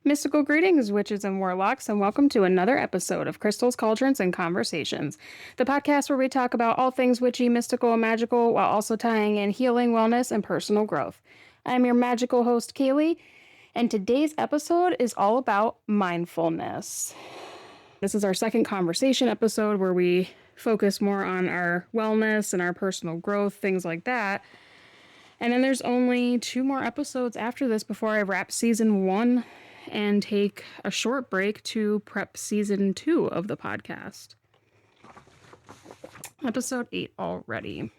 Mystical greetings, witches and warlocks, and welcome to another episode of Crystals, Cauldrons, and Conversations, the podcast where we talk about all things witchy, mystical, and magical, while also tying in healing, wellness, and personal growth. I'm your magical host, Kaylee, and today's episode is all about mindfulness. This is our second conversation episode where we focus more on our wellness and our personal growth, things like that. And then there's only 2 more episodes after this before I wrap season 1 and take a short break to prep season 2 of the podcast. Episode 8 already.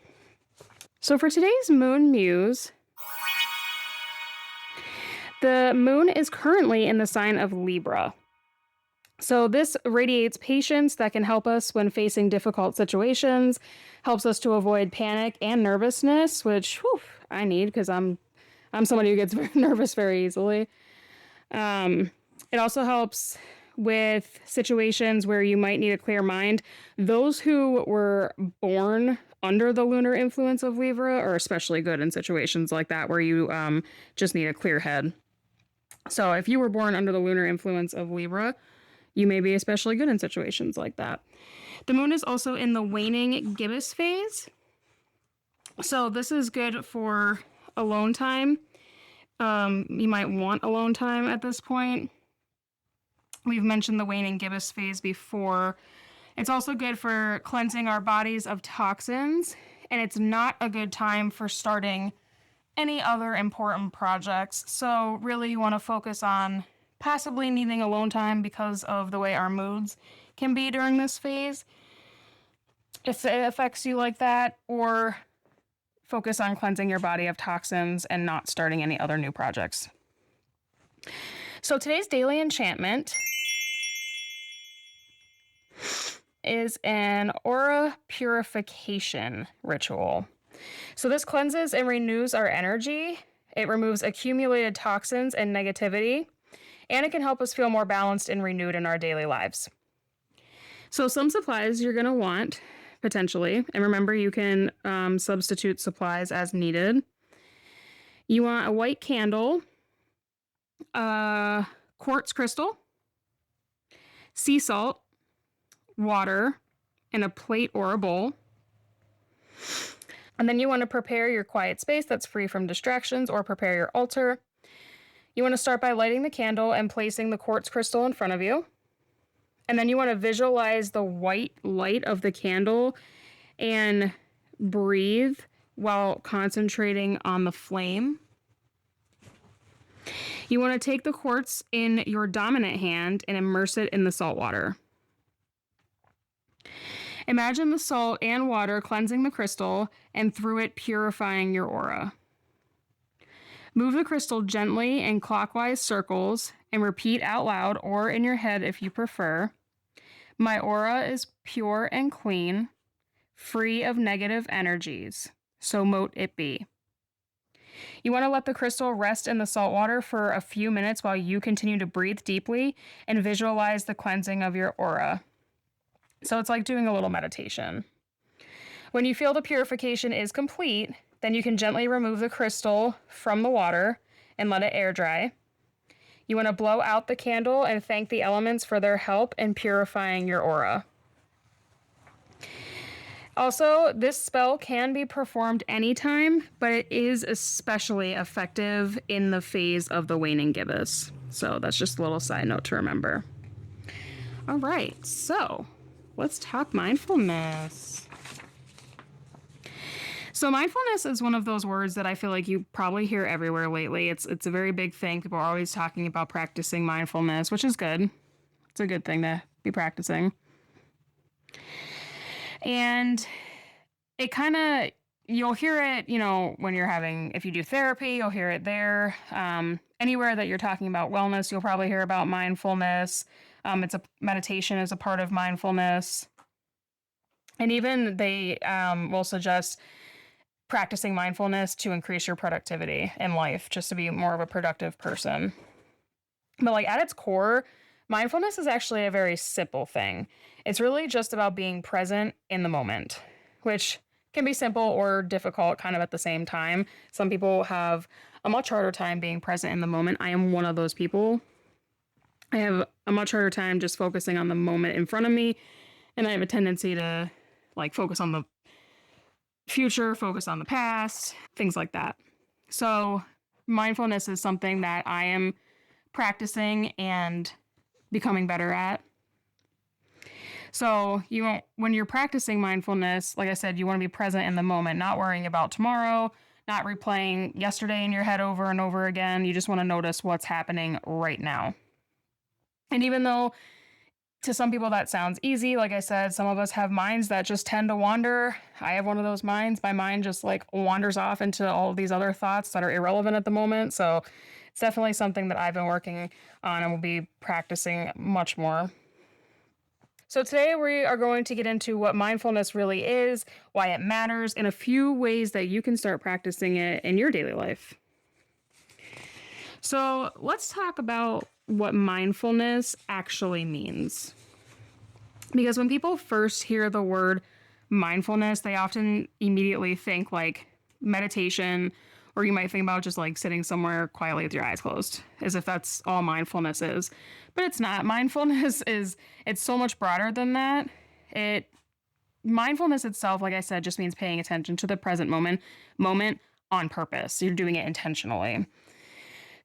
So for today's Moon Muse, the moon is currently in the sign of Libra. So this radiates patience that can help us when facing difficult situations, helps us to avoid panic and nervousness, which I need because I'm somebody who gets very nervous very easily. It also helps with situations where you might need a clear mind. Those who were born under the lunar influence of Libra are especially good in situations like that where you just need a clear head. So if you were born under the lunar influence of Libra, you may be especially good in situations like that. The moon is also in the waning gibbous phase. So this is good for alone time. You might want alone time at this point. We've mentioned the waning gibbous phase before. It's also good for cleansing our bodies of toxins, and it's not a good time for starting any other important projects. So really you want to focus on possibly needing alone time because of the way our moods can be during this phase. If it affects you like that, or focus on cleansing your body of toxins and not starting any other new projects. So today's daily enchantment is an aura purification ritual. So this cleanses and renews our energy. It removes accumulated toxins and negativity, and it can help us feel more balanced and renewed in our daily lives. So some supplies you're going to want, potentially, and remember you can substitute supplies as needed. You want a white candle, a quartz crystal, sea salt, water, and a plate or a bowl. And then you want to prepare your quiet space that's free from distractions, or prepare your altar. You want to start by lighting the candle and placing the quartz crystal in front of you. And then you want to visualize the white light of the candle and breathe while concentrating on the flame. You want to take the quartz in your dominant hand and immerse it in the salt water. Imagine the salt and water cleansing the crystal and through it purifying your aura. Move the crystal gently in clockwise circles and repeat out loud or in your head if you prefer. My aura is pure and clean, free of negative energies, so mote it be. You want to let the crystal rest in the salt water for a few minutes while you continue to breathe deeply and visualize the cleansing of your aura. So it's like doing a little meditation. When you feel the purification is complete, then you can gently remove the crystal from the water and let it air dry. You want to blow out the candle and thank the elements for their help in purifying your aura. Also, this spell can be performed anytime, but it is especially effective in the phase of the waning gibbous. So that's just a little side note to remember. All right, so let's talk mindfulness. So mindfulness is one of those words that I feel like you probably hear everywhere lately. It's a very big thing. People are always talking about practicing mindfulness, which is good. It's a good thing to be practicing. And it kind of, you'll hear it, when you're if you do therapy, you'll hear it there. Anywhere that you're talking about wellness, you'll probably hear about mindfulness. Meditation is a part of mindfulness. And even they will suggest practicing mindfulness to increase your productivity in life, just to be more of a productive person. But at its core, mindfulness is actually a very simple thing. It's really just about being present in the moment, which can be simple or difficult kind of at the same time. Some people have a much harder time being present in the moment. I am one of those people. I have a much harder time just focusing on the moment in front of me. And I have a tendency to like focus on the future, focus on the past, things like that. So, mindfulness is something that I am practicing and becoming better at. So, when you're practicing mindfulness, like I said, you want to be present in the moment, not worrying about tomorrow, not replaying yesterday in your head over and over again. You just want to notice what's happening right now. And even though to some people that sounds easy, like I said, some of us have minds that just tend to wander. I have one of those minds. My mind just like wanders off into all of these other thoughts that are irrelevant at the moment. So it's definitely something that I've been working on and will be practicing much more. So today we are going to get into what mindfulness really is, why it matters, and a few ways that you can start practicing it in your daily life. So let's talk about what mindfulness actually means. Because when people first hear the word mindfulness, they often immediately think like meditation, or you might think about just like sitting somewhere quietly with your eyes closed, as if that's all mindfulness is. But it's not. It's so much broader than that. Mindfulness itself, like I said, just means paying attention to the present moment on purpose. You're doing it intentionally.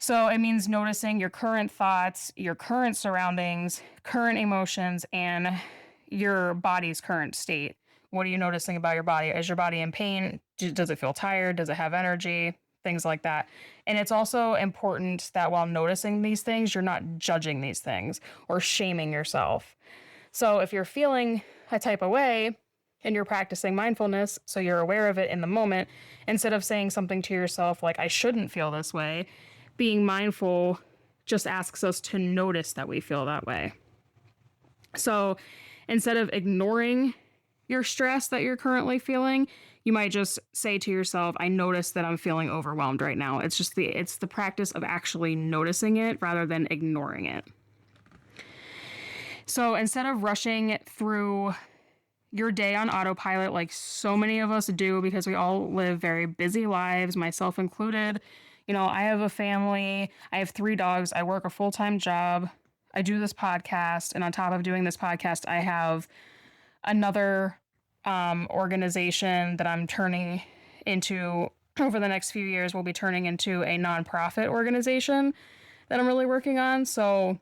So it means noticing your current thoughts, your current surroundings, current emotions, and your body's current state. What are you noticing about your body? Is your body in pain? Does it feel tired? Does it have energy? Things like that. And it's also important that while noticing these things, you're not judging these things or shaming yourself. So if you're feeling a type of way and you're practicing mindfulness, so you're aware of it in the moment, instead of saying something to yourself like, I shouldn't feel this way, being mindful just asks us to notice that we feel that way. So instead of ignoring your stress that you're currently feeling, you might just say to yourself, I notice that I'm feeling overwhelmed right now. It's the practice of actually noticing it rather than ignoring it. So instead of rushing through your day on autopilot like so many of us do, because we all live very busy lives, myself included. I have a family, I have 3 dogs, I work a full-time job, I do this podcast, and on top of doing this podcast, I have another organization that I'm turning into, over the next few years, we'll be turning into a nonprofit organization that I'm really working on. So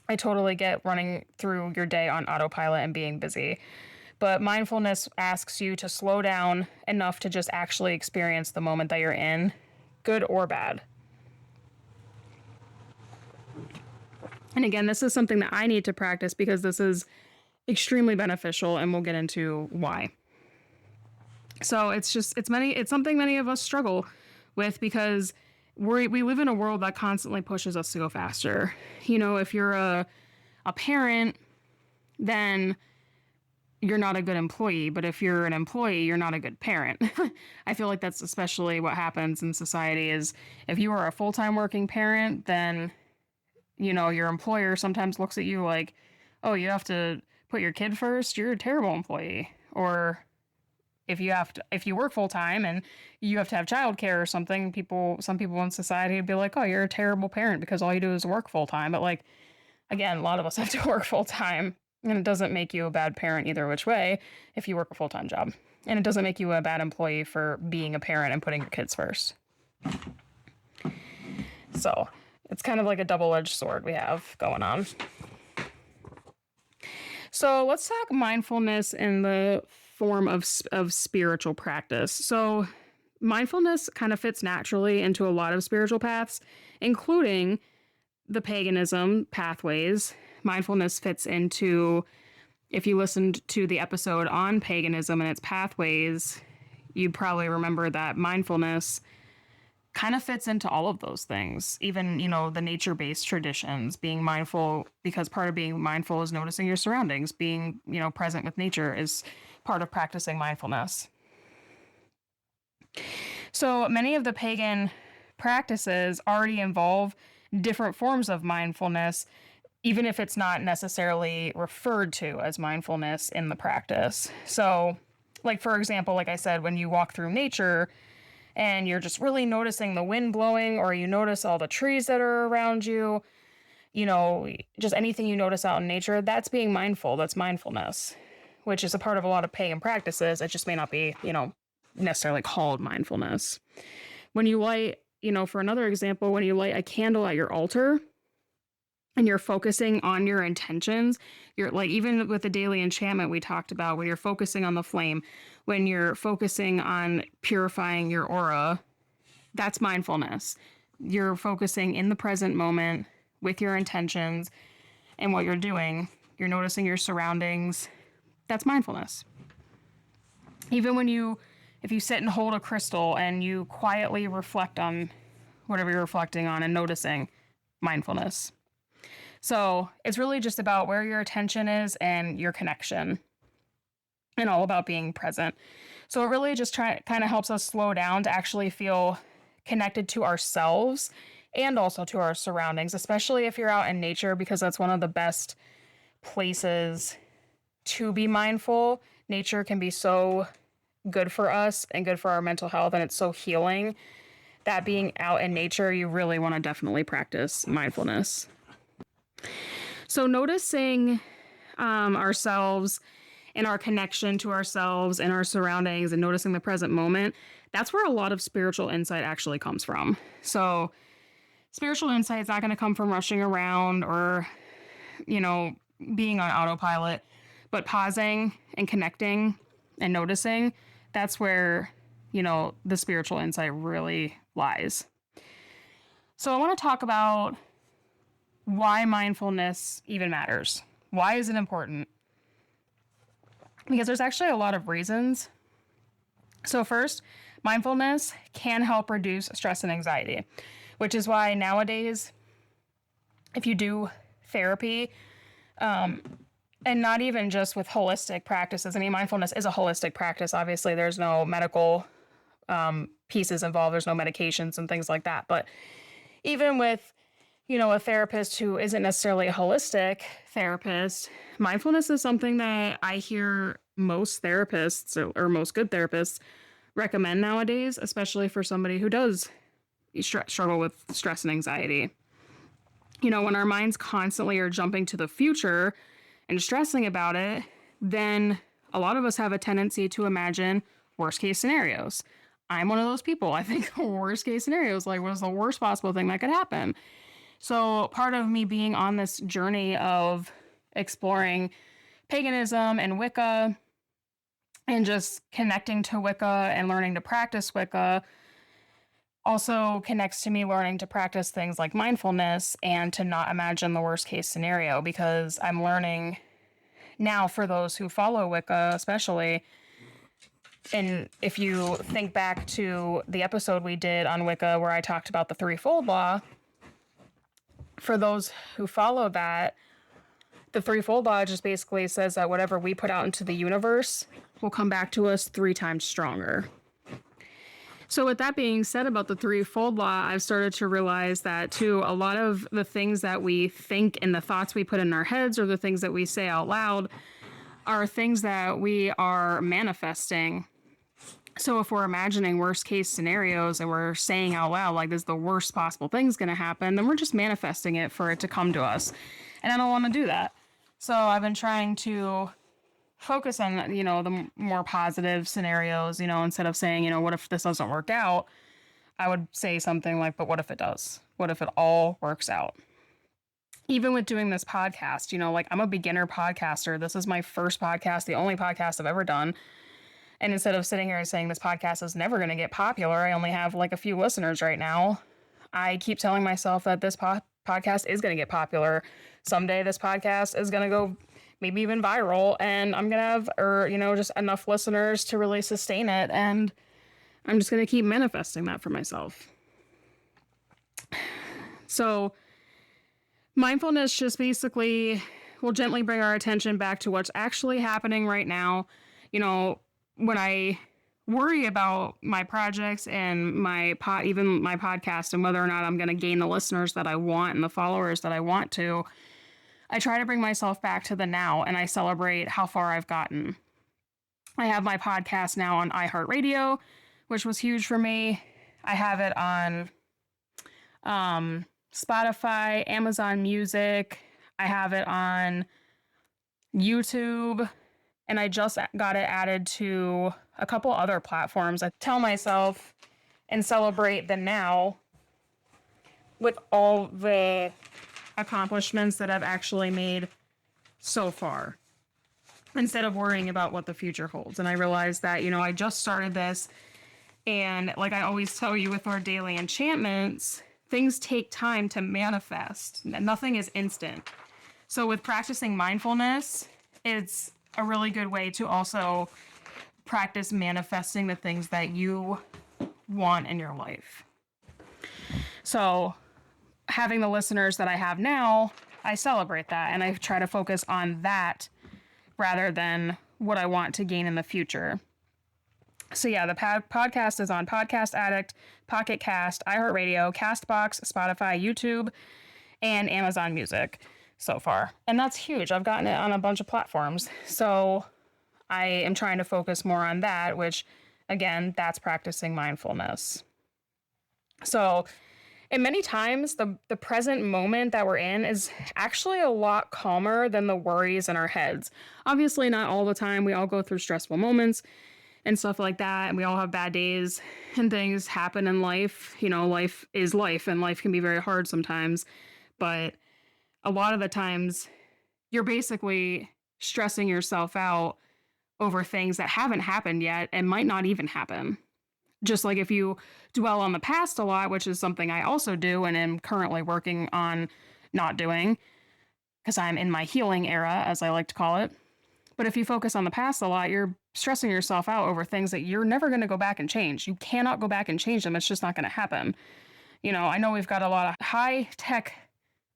I totally get running through your day on autopilot and being busy. But mindfulness asks you to slow down enough to just actually experience the moment that you're in, good or bad. And again, this is something that I need to practice because this is extremely beneficial, and we'll get into why. So it's something many of us struggle with because we live in a world that constantly pushes us to go faster. If you're a parent, then you're not a good employee, but if you're an employee, you're not a good parent. I feel like that's especially what happens in society is if you are a full-time working parent, then, your employer sometimes looks at you like, oh, you have to put your kid first, you're a terrible employee. Or if you work full-time and you have to have childcare or something, some people in society would be like, oh, you're a terrible parent because all you do is work full-time. But like, again, a lot of us have to work full-time. And it doesn't make you a bad parent either which way if you work a full-time job. And it doesn't make you a bad employee for being a parent and putting your kids first. So it's kind of like a double-edged sword we have going on. So let's talk mindfulness in the form of spiritual practice. So mindfulness kind of fits naturally into a lot of spiritual paths, including the paganism pathways. Mindfulness fits into, if you listened to the episode on paganism and its pathways, you'd probably remember that mindfulness kind of fits into all of those things. Even, the nature-based traditions, being mindful, because part of being mindful is noticing your surroundings. Being, present with nature is part of practicing mindfulness. So many of the pagan practices already involve different forms of mindfulness, even if it's not necessarily referred to as mindfulness in the practice. So, like, for example, like I said, when you walk through nature and you're just really noticing the wind blowing, or you notice all the trees that are around you, just anything you notice out in nature, that's being mindful. That's mindfulness, which is a part of a lot of pagan practices. It just may not be, necessarily called mindfulness. When you light, for another example, when you light a candle at your altar and you're focusing on your intentions, you're like, even with the daily enchantment we talked about, where you're focusing on the flame, when you're focusing on purifying your aura, that's mindfulness. You're focusing in the present moment with your intentions and what you're doing. You're noticing your surroundings. That's mindfulness. Even if you sit and hold a crystal and you quietly reflect on whatever you're reflecting on and noticing, mindfulness. So it's really just about where your attention is and your connection, and all about being present. So it really just kind of helps us slow down to actually feel connected to ourselves and also to our surroundings, especially if you're out in nature, because that's one of the best places to be mindful. Nature can be so good for us and good for our mental health, and it's so healing that being out in nature, you really want to definitely practice mindfulness. So noticing ourselves and our connection to ourselves and our surroundings and noticing the present moment, that's where a lot of spiritual insight actually comes from. So spiritual insight is not going to come from rushing around or, being on autopilot, but pausing and connecting and noticing, that's where, the spiritual insight really lies. So I want to talk about why mindfulness even matters. Why is it important? Because there's actually a lot of reasons. So first, mindfulness can help reduce stress and anxiety, which is why nowadays, if you do therapy, and not even just with holistic practices. I mean, mindfulness is a holistic practice. Obviously, there's no medical pieces involved. There's no medications and things like that. But even with, a therapist who isn't necessarily a holistic therapist, mindfulness is something that I hear most therapists or most good therapists recommend nowadays, especially for somebody who does struggle with stress and anxiety. When our minds constantly are jumping to the future and stressing about it, then a lot of us have a tendency to imagine worst case scenarios. I'm one of those people. I think worst case scenarios, like what's the worst possible thing that could happen? So part of me being on this journey of exploring paganism and Wicca and just connecting to Wicca and learning to practice Wicca also connects to me learning to practice things like mindfulness and to not imagine the worst case scenario, because I'm learning now, for those who follow Wicca especially, and if you think back to the episode we did on Wicca where I talked about the threefold law, for those who follow that, the threefold law just basically says that whatever we put out into the universe will come back to us 3 times stronger. So with that being said about the threefold law, I've started to realize that too, a lot of the things that we think and the thoughts we put in our heads or the things that we say out loud are things that we are manifesting. So if we're imagining worst case scenarios and we're saying out loud, like, this is the worst possible thing's going to happen, then we're just manifesting it for it to come to us. And I don't want to do that. So I've been trying to focus on, the more positive scenarios, instead of saying, what if this doesn't work out? I would say something like, but what if it does? What if it all works out? Even with doing this podcast, I'm a beginner podcaster. This is my first podcast, the only podcast I've ever done. And instead of sitting here and saying this podcast is never going to get popular, I only have like a few listeners right now, I keep telling myself that this podcast is going to get popular. Someday this podcast is going to go maybe even viral, and I'm going to have, just enough listeners to really sustain it. And I'm just going to keep manifesting that for myself. So mindfulness just basically will gently bring our attention back to what's actually happening right now. When I worry about my projects and even my podcast and whether or not I'm going to gain the listeners that I want and the followers that I want to, I try to bring myself back to the now, and I celebrate how far I've gotten. I have my podcast now on iHeartRadio, which was huge for me. I have it on Spotify, Amazon Music. I have it on YouTube, and I just got it added to a couple other platforms. I tell myself and celebrate the now with all the accomplishments that I've actually made so far, instead of worrying about what the future holds. And I realized that, I just started this, and like I always tell you with our daily enchantments, things take time to manifest. Nothing is instant. So with practicing mindfulness, it's a really good way to also practice manifesting the things that you want in your life. So having the listeners that I have now, I celebrate that, and I try to focus on that rather than what I want to gain in the future. So yeah, the podcast is on Podcast Addict, Pocket Cast, iHeartRadio, Castbox, Spotify, YouTube, and Amazon Music so far. And that's huge. I've gotten it on a bunch of platforms. So I am trying to focus more on that, which again, that's practicing mindfulness. So, and many times the present moment that we're in is actually a lot calmer than the worries in our heads. Obviously not all the time. We all go through stressful moments and stuff like that. And we all have bad days and things happen in life. Life is life, and life can be very hard sometimes. But a lot of the times you're basically stressing yourself out over things that haven't happened yet and might not even happen. Just like if you dwell on the past a lot, which is something I also do and am currently working on not doing, because I'm in my healing era, as I like to call it. But if you focus on the past a lot, you're stressing yourself out over things that you're never going to go back and change. You cannot go back and change them. It's just not going to happen. I know we've got a lot of high-tech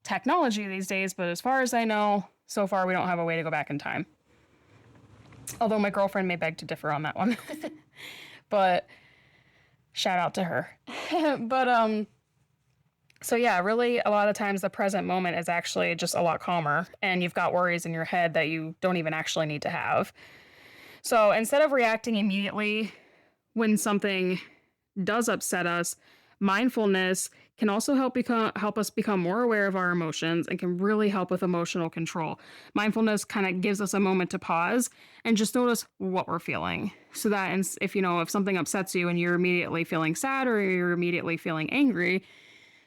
technology these days, but as far as I know, so far we don't have a way to go back in time. Although my girlfriend may beg to differ on that one. But shout out to her. But so yeah, really a lot of times the present moment is actually just a lot calmer, and you've got worries in your head that you don't even actually need to have. So instead of reacting immediately when something does upset us, mindfulness can also help us become more aware of our emotions and can really help with emotional control. Mindfulness kind of gives us a moment to pause and just notice what we're feeling. So that if something upsets you and you're immediately feeling sad or you're immediately feeling angry,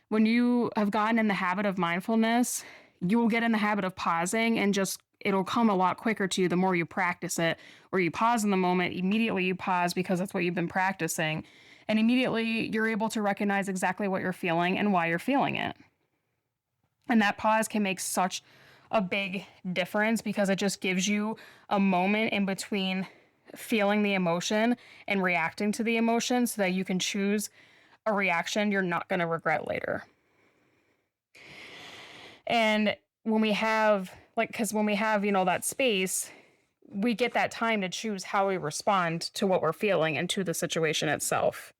when you have gotten in the habit of mindfulness, you will get in the habit of pausing, and it'll come a lot quicker to you the more you practice it. Or you pause in the moment, immediately you pause because that's what you've been practicing. And immediately you're able to recognize exactly what you're feeling and why you're feeling it. And that pause can make such a big difference because it just gives you a moment in between feeling the emotion and reacting to the emotion so that you can choose a reaction you're not going to regret later. And when we have that space, we get that time to choose how we respond to what we're feeling and to the situation itself.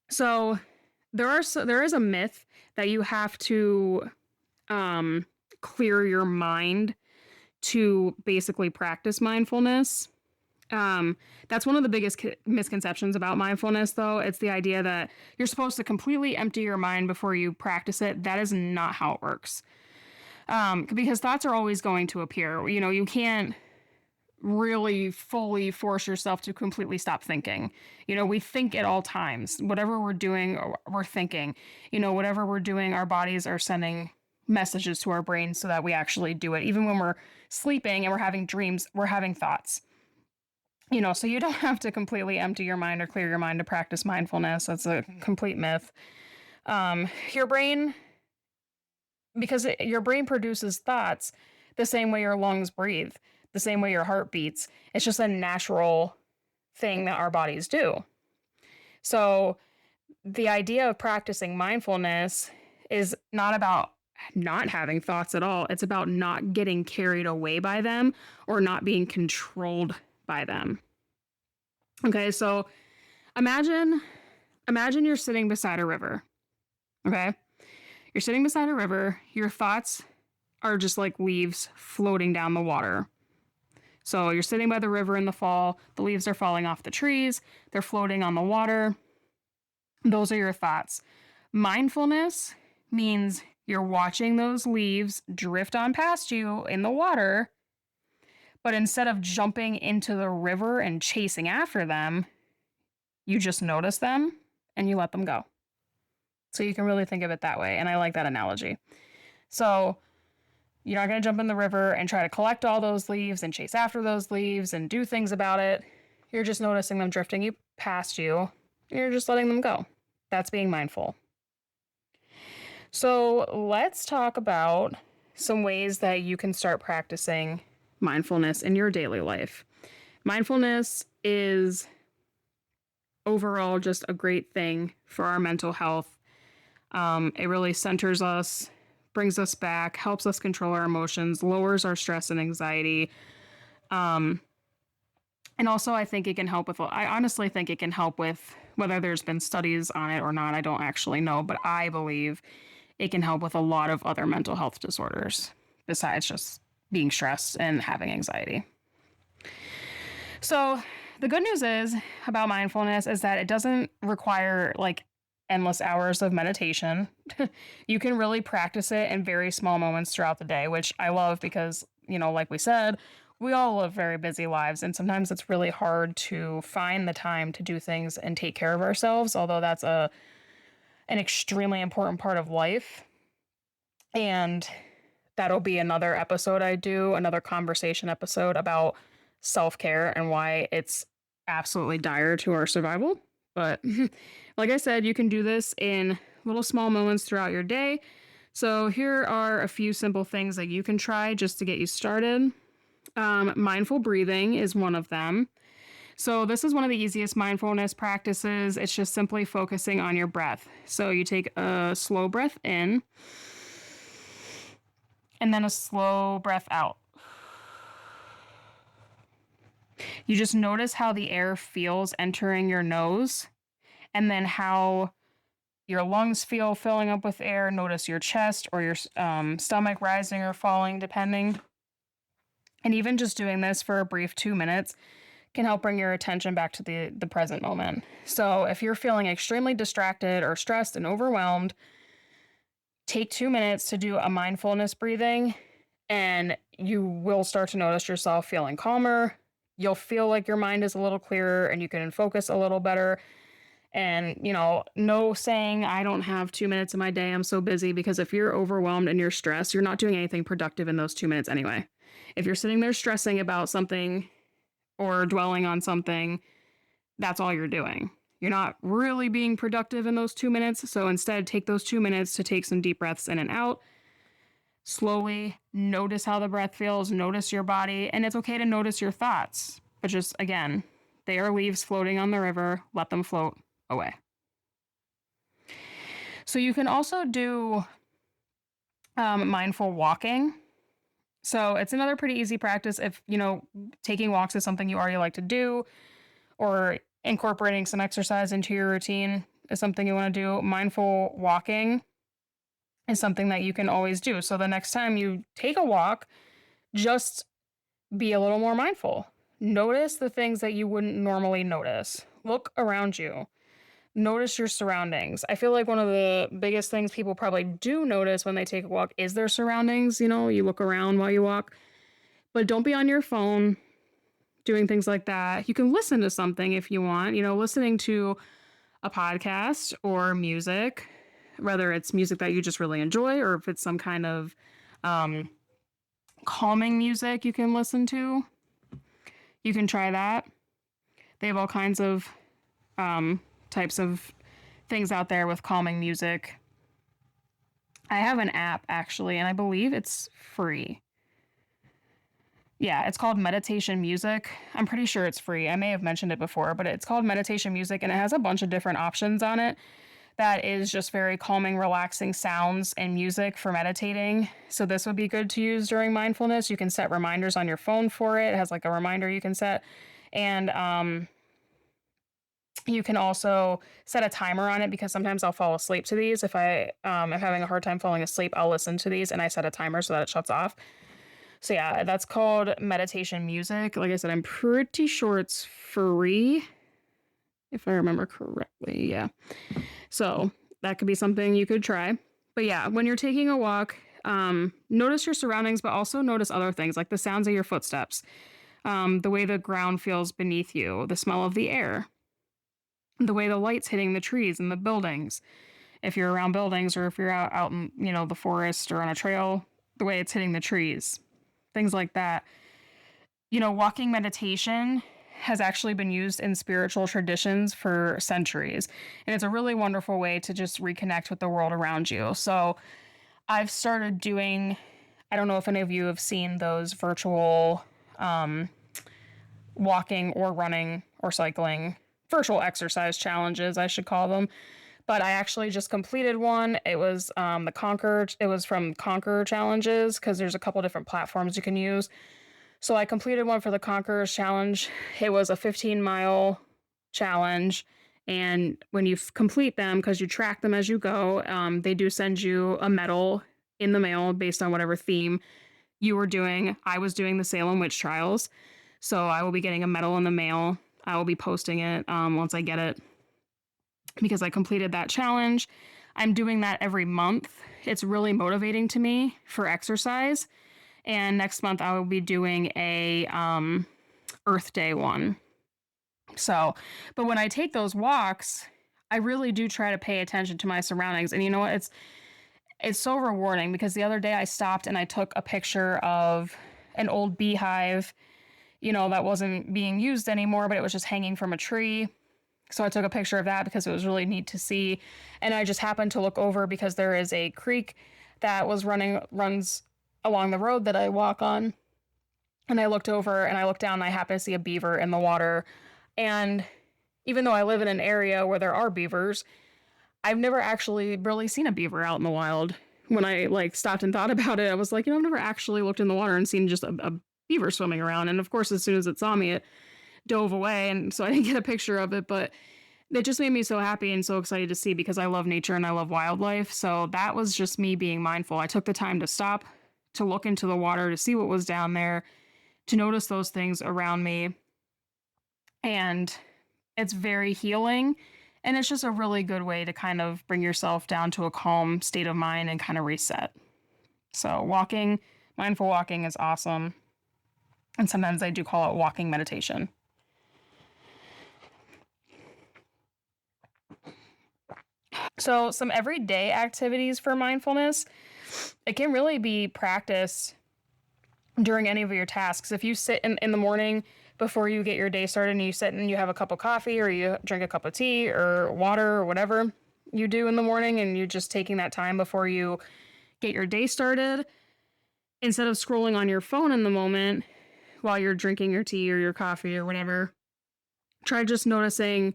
So there is a myth that you have to clear your mind to basically practice mindfulness. That's one of the biggest misconceptions about mindfulness, though. It's the idea that you're supposed to completely empty your mind before you practice it. That is not how it works. Because thoughts are always going to appear. You can't really fully force yourself to completely stop thinking. We think at all times. Whatever we're doing, we're thinking. Whatever we're doing, our bodies are sending messages to our brains so that we actually do it. Even when we're sleeping and we're having dreams, we're having thoughts. So you don't have to completely empty your mind or clear your mind to practice mindfulness. That's a complete myth. Your brain produces thoughts the same way your lungs breathe, the same way your heart beats. It's just a natural thing that our bodies do. So the idea of practicing mindfulness is not about not having thoughts at all. It's about not getting carried away by them or not being controlled by them. Okay, so imagine you're sitting beside a river. Okay? You're sitting beside a river. Your thoughts are just like leaves floating down the water. So you're sitting by the river in the fall. The leaves are falling off the trees. They're floating on the water. Those are your thoughts. Mindfulness means you're watching those leaves drift on past you in the water, but instead of jumping into the river and chasing after them, you just notice them and you let them go. So you can really think of it that way. And I like that analogy. So you're not going to jump in the river and try to collect all those leaves and chase after those leaves and do things about it. You're just noticing them drifting past you. You're just letting them go. That's being mindful. So let's talk about some ways that you can start practicing mindfulness in your daily life. Mindfulness is overall just a great thing for our mental health. It really centers us, brings us back, helps us control our emotions, lowers our stress and anxiety. And also I think it can help with, I honestly think it can help with, whether there's been studies on it or not, I don't actually know, but I believe it can help with a lot of other mental health disorders besides just being stressed and having anxiety. So the good news is about mindfulness is that it doesn't require like endless hours of meditation. You can really practice it in very small moments throughout the day, which I love because, you know, like we said, we all live very busy lives, and sometimes it's really hard to find the time to do things and take care of ourselves, although that's an extremely important part of life. And that'll be another episode I do, another conversation episode about self-care and why it's absolutely dire to our survival. But like I said, you can do this in little small moments throughout your day. So here are a few simple things that you can try just to get you started. Mindful breathing is one of them. So this is one of the easiest mindfulness practices. It's just simply focusing on your breath. So you take a slow breath in and then a slow breath out. You just notice how the air feels entering your nose and then how your lungs feel filling up with air. Notice your chest or your stomach rising or falling, depending. And even just doing this for a brief 2 minutes can help bring your attention back to the present moment. So if you're feeling extremely distracted or stressed and overwhelmed, take 2 minutes to do a mindfulness breathing, and you will start to notice yourself feeling calmer. You'll feel like your mind is a little clearer and you can focus a little better. And, you know, no saying, I don't have 2 minutes in my day, I'm so busy, because if you're overwhelmed and you're stressed, you're not doing anything productive in those 2 minutes anyway. If you're sitting there stressing about something or dwelling on something, that's all you're doing. You're not really being productive in those 2 minutes. So instead, take those 2 minutes to take some deep breaths in and out. Slowly notice how the breath feels, notice your body, and it's okay to notice your thoughts. But just, again, they are leaves floating on the river. Let them float away. So you can also do mindful walking. So it's another pretty easy practice if, you know, taking walks is something you already like to do, or incorporating some exercise into your routine is something you want to do. Mindful walking is something that you can always do. So the next time you take a walk, just be a little more mindful. Notice the things that you wouldn't normally notice. Look around you. Notice your surroundings. I feel like one of the biggest things people probably do notice when they take a walk is their surroundings. You know, you look around while you walk, but don't be on your phone doing things like that. You can listen to something if you want, you know, listening to a podcast or music, whether it's music that you just really enjoy or if it's some kind of calming music you can listen to. You can try that. They have all kinds of types of things out there with calming music. I have an app actually, and I believe it's free. Yeah, it's called Meditation Music. I'm pretty sure it's free. I may have mentioned it before, but it's called Meditation Music, and it has a bunch of different options on it that is just very calming, relaxing sounds and music for meditating. So this would be good to use during mindfulness. You can set reminders on your phone for it. It has like a reminder you can set. And you can also set a timer on it, because sometimes I'll fall asleep to these. If I am having a hard time falling asleep, I'll listen to these and I set a timer so that it shuts off. So yeah, that's called Meditation Music. Like I said, I'm pretty sure it's free, if I remember correctly. Yeah. So that could be something you could try. But yeah, when you're taking a walk, notice your surroundings, but also notice other things like the sounds of your footsteps, the way the ground feels beneath you, the smell of the air, the way the light's hitting the trees and the buildings. If you're around buildings or if you're out in, the forest or on a trail, the way it's hitting the trees, things like that. Walking meditation has actually been used in spiritual traditions for centuries. And it's a really wonderful way to just reconnect with the world around you. So I've started doing, I don't know if any of you have seen those virtual walking or running or cycling, virtual exercise challenges, I should call them. But I actually just completed one. It was it was from Conquer Challenges, because there's a couple different platforms you can use. So I completed one for the Conquerors Challenge. It was a 15-mile challenge. And when you complete them, because you track them as you go, they do send you a medal in the mail based on whatever theme you were doing. I was doing the Salem Witch Trials. So I will be getting a medal in the mail. I will be posting it once I get it, because I completed that challenge. I'm doing that every month. It's really motivating to me for exercise. And next month I will be doing a Earth Day one. So, but when I take those walks, I really do try to pay attention to my surroundings. And you know what? It's so rewarding, because the other day I stopped and I took a picture of an old beehive, that wasn't being used anymore, but it was just hanging from a tree. So I took a picture of that because it was really neat to see. And I just happened to look over because there is a creek that runs along the road that I walk on. And I looked over and I looked down and I happened to see a beaver in the water. And even though I live in an area where there are beavers, I've never actually really seen a beaver out in the wild. When I stopped and thought about it, I was like, I've never actually looked in the water and seen just a beaver swimming around. And of course, as soon as it saw me, it dove away. And so I didn't get a picture of it, but it just made me so happy and so excited to see, because I love nature and I love wildlife. So that was just me being mindful. I took the time to stop, to look into the water, to see what was down there, to notice those things around me. And it's very healing. And it's just a really good way to kind of bring yourself down to a calm state of mind and kind of reset. So mindful walking is awesome. And sometimes I do call it walking meditation. So some everyday activities for mindfulness, it can really be practiced during any of your tasks. If you sit in the morning before you get your day started and you sit and you have a cup of coffee or you drink a cup of tea or water or whatever you do in the morning, and you're just taking that time before you get your day started, instead of scrolling on your phone in the moment while you're drinking your tea or your coffee or whatever, try just noticing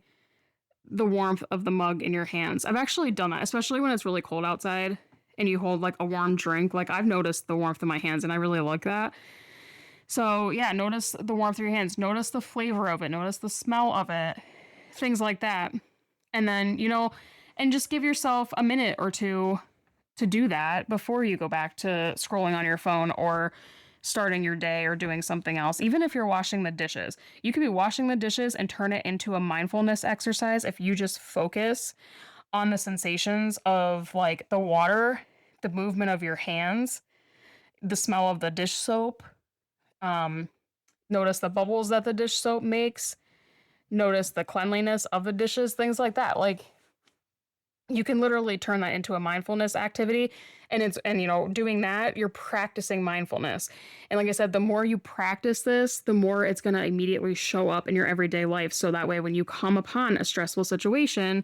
the warmth of the mug in your hands. I've actually done that, especially when it's really cold outside and you hold a warm drink. I've noticed the warmth in my hands and I really like that. So yeah, notice the warmth of your hands, notice the flavor of it, notice the smell of it, things like that. And then, and just give yourself a minute or two to do that before you go back to scrolling on your phone or starting your day or doing something else. Even if you're washing the dishes, you could be washing the dishes and turn it into a mindfulness exercise if you just focus on the sensations of the water, the movement of your hands, the smell of the dish soap. Notice the bubbles that the dish soap makes. Notice the cleanliness of the dishes, things like that. You can literally turn that into a mindfulness activity, and doing that, you're practicing mindfulness. And like I said, the more you practice this, the more it's going to immediately show up in your everyday life. So that way, when you come upon a stressful situation,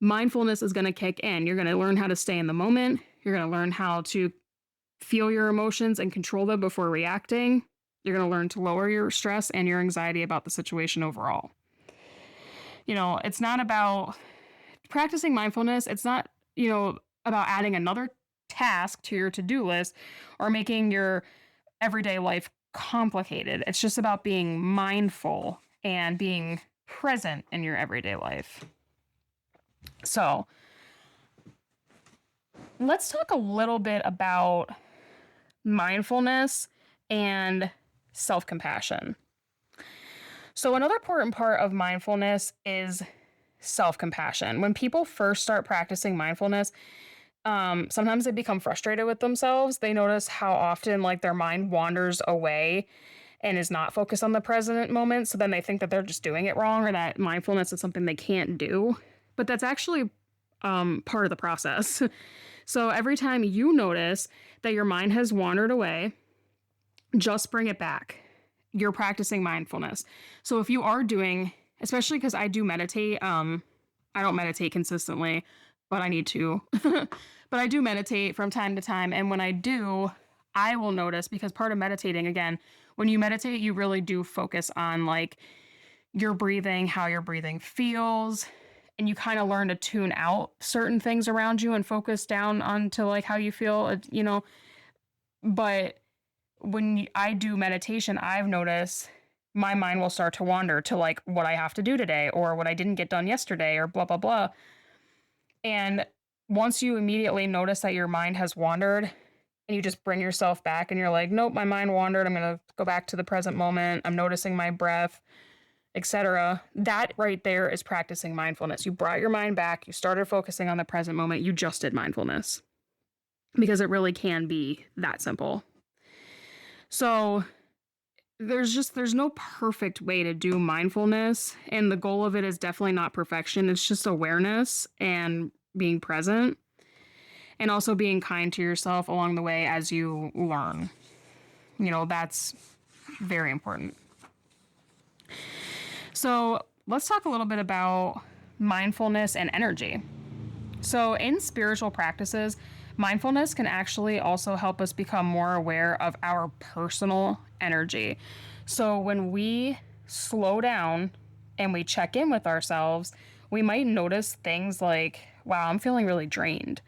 mindfulness is going to kick in. You're going to learn how to stay in the moment. You're going to learn how to feel your emotions and control them before reacting. You're going to learn to lower your stress and your anxiety about the situation overall. It's not about practicing mindfulness. It's not, about adding another task to your to-do list or making your everyday life complicated. It's just about being mindful and being present in your everyday life. So let's talk a little bit about mindfulness and self-compassion. So another important part of mindfulness is self-compassion. When people first start practicing mindfulness, sometimes they become frustrated with themselves. They notice how often like their mind wanders away and is not focused on the present moment. So then they think that they're just doing it wrong or that mindfulness is something they can't do. But that's actually part of the process. So every time you notice that your mind has wandered away, just bring it back. You're practicing mindfulness. So if you are doing, especially because I do meditate, I don't meditate consistently, but I need to. But I do meditate from time to time. And when I do, I will notice, because part of meditating, again, when you meditate, you really do focus on like your breathing, how your breathing feels, and you kind of learn to tune out certain things around you and focus down onto like how you feel, But when I do meditation, I've noticed my mind will start to wander to like what I have to do today or what I didn't get done yesterday or blah, blah, blah. And once you immediately notice that your mind has wandered and you just bring yourself back and you're like, nope, my mind wandered. I'm going to go back to the present moment. I'm noticing my breath, etc. That right there is practicing mindfulness. You brought your mind back. You started focusing on the present moment. You just did mindfulness, because it really can be that simple. So there's no perfect way to do mindfulness, and the goal of it is definitely not perfection. It's just awareness and being present, and also being kind to yourself along the way as you learn. That's very important. So let's talk a little bit about mindfulness and energy. So in spiritual practices, mindfulness can actually also help us become more aware of our personal energy. So when we slow down and we check in with ourselves, we might notice things like, wow, I'm feeling really drained.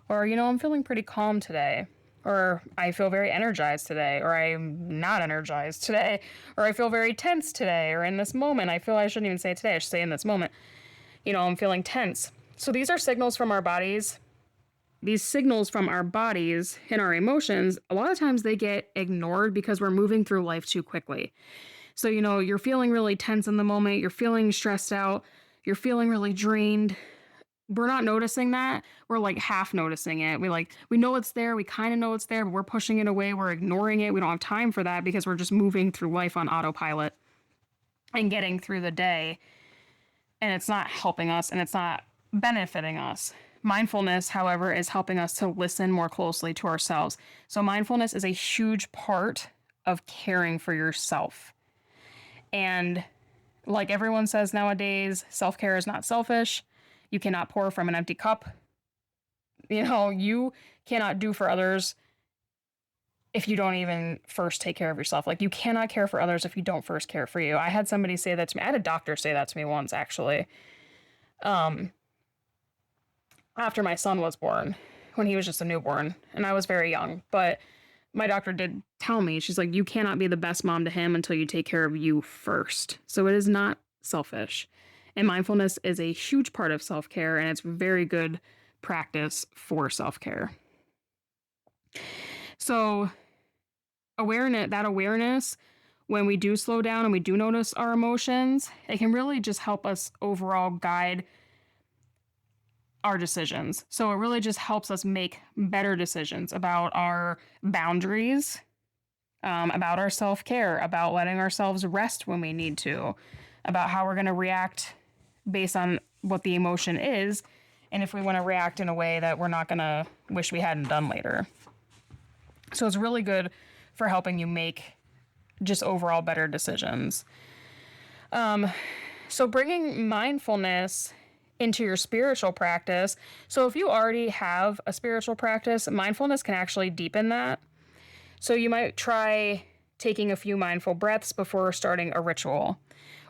Or, I'm feeling pretty calm today. Or I feel very energized today. Or I'm not energized today. Or I feel very tense today. Or in this moment, I shouldn't even say today, I should say in this moment, I'm feeling tense. So these are signals from our bodies. These signals from our bodies and our emotions, a lot of times they get ignored because we're moving through life too quickly. So, you're feeling really tense in the moment. You're feeling stressed out. You're feeling really drained. We're not noticing that. We're like half noticing it. We know it's there. We kind of know it's there, but we're pushing it away. We're ignoring it. We don't have time for that because we're just moving through life on autopilot and getting through the day. And it's not helping us and it's not benefiting us. Mindfulness, however, is helping us to listen more closely to ourselves. So mindfulness is a huge part of caring for yourself. And like everyone says nowadays, self-care is not selfish. You cannot pour from an empty cup. You cannot do for others if you don't even first take care of yourself. Like, you cannot care for others if you don't first care for you. I had somebody say that to me. I had a doctor say that to me once, actually. After my son was born, when he was just a newborn, and I was very young. But my doctor did tell me, she's like, you cannot be the best mom to him until you take care of you first. So it is not selfish. And mindfulness is a huge part of self-care, and it's very good practice for self-care. So awareness, when we do slow down and we do notice our emotions, it can really just help us overall guide our decisions. So it really just helps us make better decisions about our boundaries, about our self-care, about letting ourselves rest when we need to, about how we're going to react based on what the emotion is, and if we want to react in a way that we're not going to wish we hadn't done later. So it's really good for helping you make just overall better decisions. So bringing mindfulness into your spiritual practice. So if you already have a spiritual practice, mindfulness can actually deepen that. So you might try taking a few mindful breaths before starting a ritual.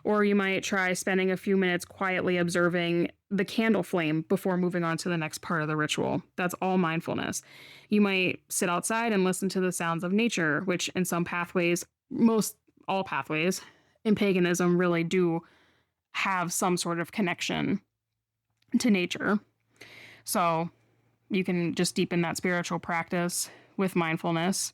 Or you might try spending a few minutes quietly observing the candle flame before moving on to the next part of the ritual. That's all mindfulness. You might sit outside and listen to the sounds of nature, which in some pathways, all pathways in paganism really do have some sort of connection to nature. So you can just deepen that spiritual practice with mindfulness.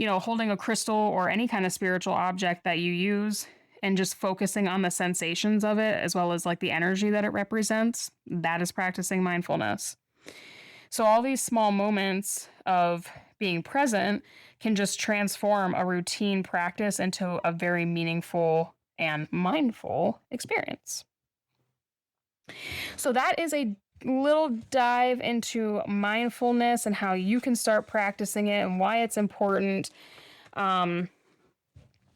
Holding a crystal or any kind of spiritual object that you use and just focusing on the sensations of it as well as like the energy that it represents, that is practicing mindfulness. So all these small moments of being present can just transform a routine practice into a very meaningful and mindful experience. So that is a little dive into mindfulness and how you can start practicing it and why it's important.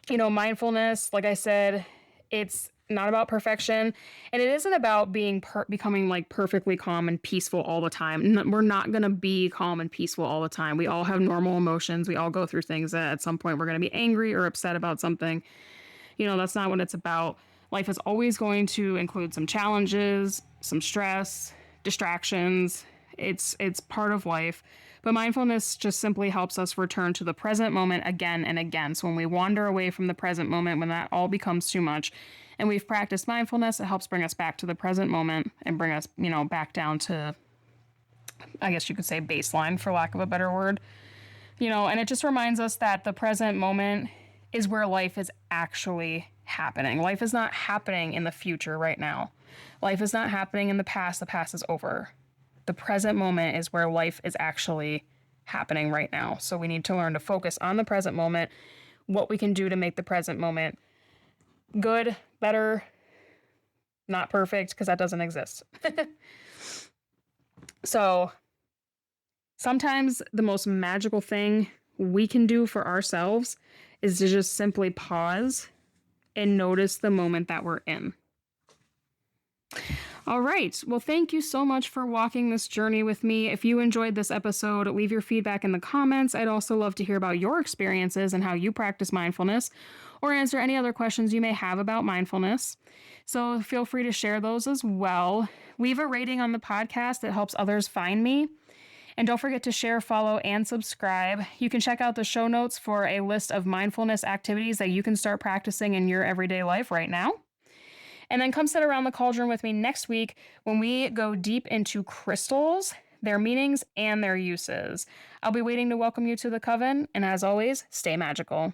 Mindfulness, like I said, it's not about perfection, and it isn't about becoming like perfectly calm and peaceful all the time. We're not going to be calm and peaceful all the time. We all have normal emotions. We all go through things that at some point we're going to be angry or upset about something. That's not what it's about. Life is always going to include some challenges, some stress, distractions. It's part of life. But mindfulness just simply helps us return to the present moment again and again. So when we wander away from the present moment, when that all becomes too much, and we've practiced mindfulness, it helps bring us back to the present moment and bring us, back down to, I guess you could say, baseline, for lack of a better word. And it just reminds us that the present moment is where life is actually happening. Life is not happening in the future right now. Life is not happening in the past. The past is over. The present moment is where life is actually happening right now. So we need to learn to focus on the present moment, what we can do to make the present moment good, better, not perfect, because that doesn't exist. So sometimes the most magical thing we can do for ourselves is to just simply pause and notice the moment that we're in. All right. Well, thank you so much for walking this journey with me. If you enjoyed this episode, leave your feedback in the comments. I'd also love to hear about your experiences and how you practice mindfulness, or answer any other questions you may have about mindfulness. So feel free to share those as well. Leave a rating on the podcast. It helps others find me. And don't forget to share, follow, and subscribe. You can check out the show notes for a list of mindfulness activities that you can start practicing in your everyday life right now. And then come sit around the cauldron with me next week when we go deep into crystals, their meanings, and their uses. I'll be waiting to welcome you to the coven, and as always, stay magical.